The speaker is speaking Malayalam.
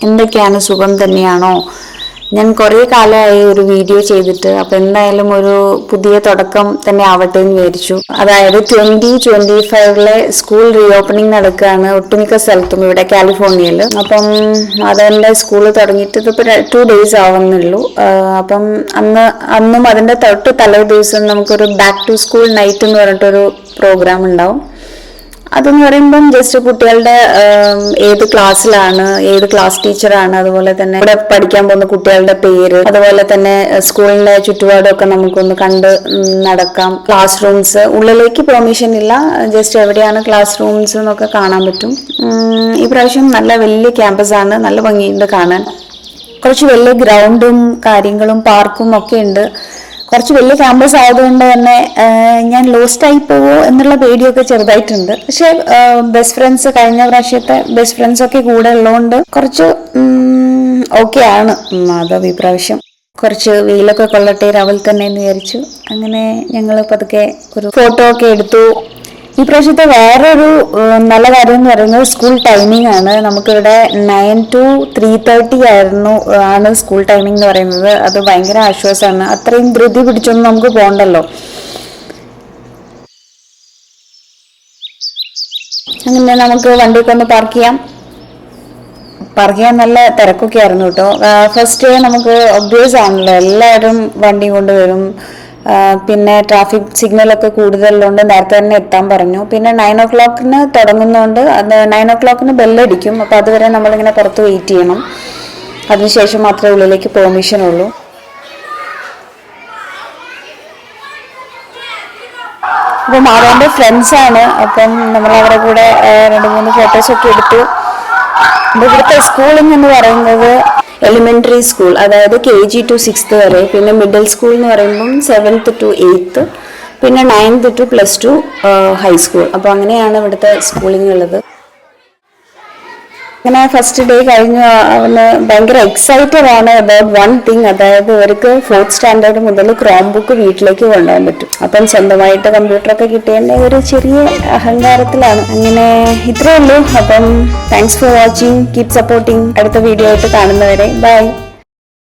എന്തൊക്കെയാണ്? സുഖം തന്നെയാണോ? ഞാൻ കുറേ കാലമായി ഒരു വീഡിയോ ചെയ്തിട്ട്. അപ്പം എന്തായാലും ഒരു പുതിയ തുടക്കം തന്നെ ആവട്ടെ എന്ന് വിചാരിച്ചു. അതായത് 2025 സ്കൂൾ റീ ഓപ്പണിംഗ് നടക്കുകയാണ് ഒട്ടുമിക്ക സ്ഥലത്തും ഇവിടെ കാലിഫോർണിയയിൽ. അപ്പം അതെൻ്റെ സ്കൂൾ തുടങ്ങിയിട്ട് ഇതിപ്പോൾ 2 days ആവുന്നുള്ളൂ. അപ്പം അന്നും അതിൻ്റെ തൊട്ട് തലേ ദിവസം നമുക്കൊരു ബാക്ക് ടു സ്കൂൾ നൈറ്റ് എന്ന് പറഞ്ഞിട്ടൊരു പ്രോഗ്രാം ഉണ്ടാവും. അതെന്ന് പറയുമ്പം ജസ്റ്റ് കുട്ടികളുടെ ഏത് ക്ലാസ്സിലാണ്, ഏത് ക്ലാസ് ടീച്ചറാണ്, അതുപോലെ തന്നെ ഇവിടെ പഠിക്കാൻ പോകുന്ന കുട്ടികളുടെ പേര്, അതുപോലെ തന്നെ സ്കൂളിന്റെ ചുറ്റുപാടൊക്കെ നമുക്കൊന്ന് കണ്ട് നടക്കാം. ക്ലാസ് റൂംസ് ഉള്ളിലേക്ക് പെർമിഷൻ ഇല്ല, ജസ്റ്റ് എവിടെയാണ് ക്ലാസ് റൂംസ് എന്നൊക്കെ കാണാൻ പറ്റും. ഈ പ്രാവശ്യം നല്ല വലിയ ക്യാമ്പസ് ആണ്, നല്ല ഭംഗിയുണ്ട് കാണാൻ. കുറച്ച് വലിയ ഗ്രൗണ്ടും കാര്യങ്ങളും പാർക്കും ഒക്കെ ഉണ്ട്. കുറച്ച് വലിയ ക്യാമ്പസ് ആയതുകൊണ്ട് തന്നെ ഞാൻ ലോസ്റ്റ് ആയി പോവോ എന്നുള്ള പേടിയൊക്കെ ചെറുതായിട്ടുണ്ട്. പക്ഷെ ബെസ്റ്റ് ഫ്രണ്ട്സ്, കഴിഞ്ഞ പ്രാവശ്യത്തെ ബെസ്റ്റ് ഫ്രണ്ട്സ് ഒക്കെ കൂടെ ഉള്ളതുകൊണ്ട് കുറച്ച് ഓക്കെ ആണ്. മാധവ് ഈ പ്രാവശ്യം കുറച്ച് വെയിലൊക്കെ കൊള്ളട്ടെ രാവിലെ തന്നെ എന്ന് വിചാരിച്ചു. അങ്ങനെ ഞങ്ങൾ പതുക്കെ ഒരു ഫോട്ടോ ഒക്കെ എടുത്തു. ഈ പ്രാവശ്യത്തെ വേറൊരു നല്ല കാര്യം എന്ന് പറയുന്നത് സ്കൂൾ ടൈമിംഗ് ആണ്. നമുക്കിവിടെ 9 to 3:30 ആണ് സ്കൂൾ ടൈമിംഗ് എന്ന് പറയുന്നത്. അത് ഭയങ്കര ആശ്വാസമാണ്. അത്രയും ധൃതി പിടിച്ചൊന്നും നമുക്ക് പോകണ്ടല്ലോ. അങ്ങനെ നമുക്ക് വണ്ടിയൊക്കെ ഒന്ന് പാർക്ക് ചെയ്യാൻ നല്ല തിരക്കൊക്കെ ആയിരുന്നു കേട്ടോ. ഫസ്റ്റ് ഡേ നമുക്ക് ഒബ്വിയസ് ആണല്ലോ, എല്ലാവരും വണ്ടി കൊണ്ടുവരും. പിന്നെ ട്രാഫിക് സിഗ്നലൊക്കെ കൂടുതലുള്ളതുകൊണ്ട് നേരത്തെ തന്നെ എത്താൻ പറഞ്ഞു. പിന്നെ 9 o'clock തുടങ്ങുന്നതുകൊണ്ട് അത് 9 o'clock ബെല്ലടിക്കും. അപ്പം അതുവരെ നമ്മളിങ്ങനെ പുറത്ത് വെയിറ്റ് ചെയ്യണം. അതിനുശേഷം മാത്രമേ ഉള്ളിലേക്ക് പെർമിഷൻ ഉള്ളൂ. അപ്പം അവരുടെ ഫ്രണ്ട്സാണ്. അപ്പം നമ്മൾ അവരുടെ കൂടെ 2-3 ഫോട്ടോസൊക്കെ എടുത്തു. ഇവിടുത്തെ സ്കൂളിംഗ് എന്ന് പറയുന്നത് എലിമെന്ററി സ്കൂൾ, അതായത് KG to 6th വരെ. പിന്നെ മിഡിൽ സ്കൂൾ എന്ന് പറയുമ്പം 7th to 8th, പിന്നെ 9th to +2 ഹൈസ്കൂൾ. അപ്പോൾ അങ്ങനെയാണ് ഇവിടുത്തെ സ്കൂളിംഗ് ഉള്ളത്. അങ്ങനെ ഫസ്റ്റ് ഡേ കഴിഞ്ഞു. അവന് ഭയങ്കര എക്സൈറ്റഡ് ആണ് അബൌട്ട് വൺ തിങ്. അതായത് ഇവർക്ക് 4th സ്റ്റാൻഡേർഡ് മുതൽ ക്രോം ബുക്ക് വീട്ടിലേക്ക് കൊണ്ടുപോകാൻ പറ്റും. അപ്പം സ്വന്തമായിട്ട് കമ്പ്യൂട്ടറൊക്കെ കിട്ടിയതിൻ്റെ ഒരു ചെറിയ അഹങ്കാരത്തിലാണ്. അങ്ങനെ ഇത്രയേ ഉള്ളൂ. അപ്പം thanks for watching, keep supporting. അടുത്ത വീഡിയോ ആയിട്ട് കാണുന്നവരെ ബൈ.